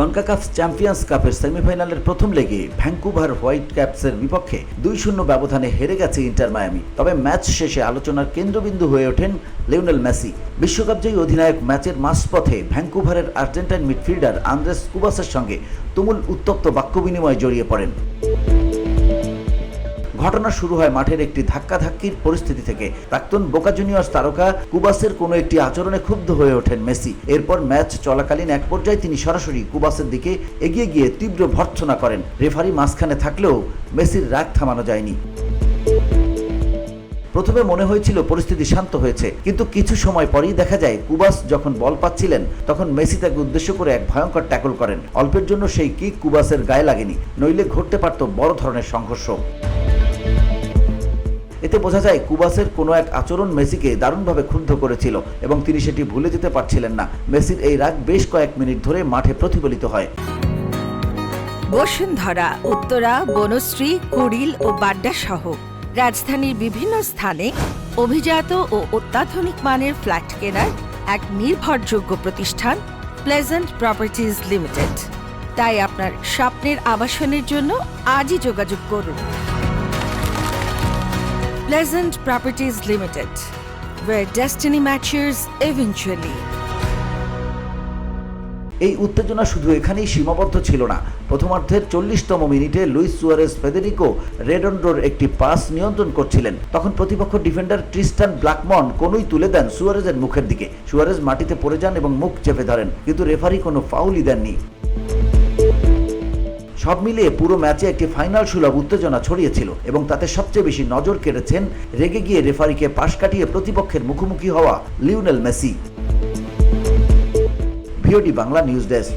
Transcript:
CONCACAF champions কাপের সেমিফাইনালের প্রথম লেগে ভ্যাঙ্কুভার হোয়াইট ক্যাপসের বিপক্ষে 2-0 ব্যবধানে হেরে গেছে ইন্টার মায়ামি। তবে ম্যাচ শেষে আলোচনার কেন্দ্রবিন্দু হয়ে ওঠেন লিওনেল মেসি। বিশ্বকাপজয়ী অধিনায়ক ম্যাচের মাঝপথে ভ্যাঙ্কুভারের আর্জেন্টাইন মিডফিল্ডার আন্দ্রেস কুবাসের সঙ্গে তুমুল উত্তপ্ত বাক্যবিনিময়ে জড়িয়ে পড়েন। ঘটনা শুরু হয় মাঠের একটি ধাক্কাধাক্কির পরিস্থিতি থেকে। প্রাক্তন বোকা জুনিয়র্স তারকা কুবাসের কোনো একটি আচরণে ক্ষুব্ধ হয়ে ওঠেন মেসি। এরপর ম্যাচ চলাকালীন এক পর্যায়ে তিনি সরাসরি কুবাসের দিকে এগিয়ে গিয়ে তীব্র ভর্ৎসনা করেন। রেফারি মাঝখানে থাকলেও মেসির রাগ থামানো যায়নি। প্রথমে মনে হয়েছিল পরিস্থিতি শান্ত হয়েছে, কিন্তু কিছু সময় পরেই দেখা যায় কুবাস যখন বল পাচ্ছিলেন তখন মেসি তাকে উদ্দেশ্য করে এক ভয়ঙ্কর ট্যাকল করেন। অল্পের জন্য সেই কিক কুবাসের গায়ে লাগেনি, নইলে ঘটতে পারত বড় ধরনের সংঘর্ষ। এতে বোঝা যায় কুবাসের কোনো এক আচরণ মেসিকে দারুণভাবে ক্ষুব্ধ করেছিল এবং তিনি সেটি ভুলে যেতে পারছিলেন না। মেসির এই রাগ বেশ কয়েক মিনিট ধরে মাঠে প্রতিফলিত হয়। বসুন্ধরা, উত্তরা, বনশ্রী, কুড়িল ও বাড্ডা সহ রাজধানীর বিভিন্ন স্থানে অভিজাত ও অত্যাধুনিক মানের ফ্ল্যাট কেনার এক নির্ভরযোগ্য প্রতিষ্ঠান প্লেজেন্ট প্রপার্টিজ লিমিটেড। তাই আপনার স্বপ্নের আবাসনের জন্য আজই যোগাযোগ করুন। Pleasant Properties Limited, where destiny matches eventually. এই উত্তেজনা শুধু এখানেই সীমাবদ্ধ ছিল না। প্রথমার্ধের 40তম মিনিটে লুইস সুয়ারেজ ফেদেরিকো রেডন্ডোর একটি পাস নিয়ন্ত্রণ করছিলেন। তখন প্রতিপক্ষ ডিফেন্ডার ট্রিস্টান ব্ল্যাকমন কোনই তুলে দেন সুয়ারেজের মুখের দিকে। সুয়ারেজ মাটিতে পড়ে যান এবং মুখ চেপে ধরেন, কিন্তু রেফারি কোনো ফাউলই দেননি। সব মিলিয়ে পুরো ম্যাচে একটি ফাইনাল সুলভ উত্তেজনা ছড়িয়েছিল এবং তাতে সবচেয়ে বেশি নজর কেড়েছেন রেগে গিয়ে রেফারিকে পাশ কাটিয়ে প্রতিপক্ষের মুখোমুখি হওয়া Lionel Messi. VOD Bangla news desk.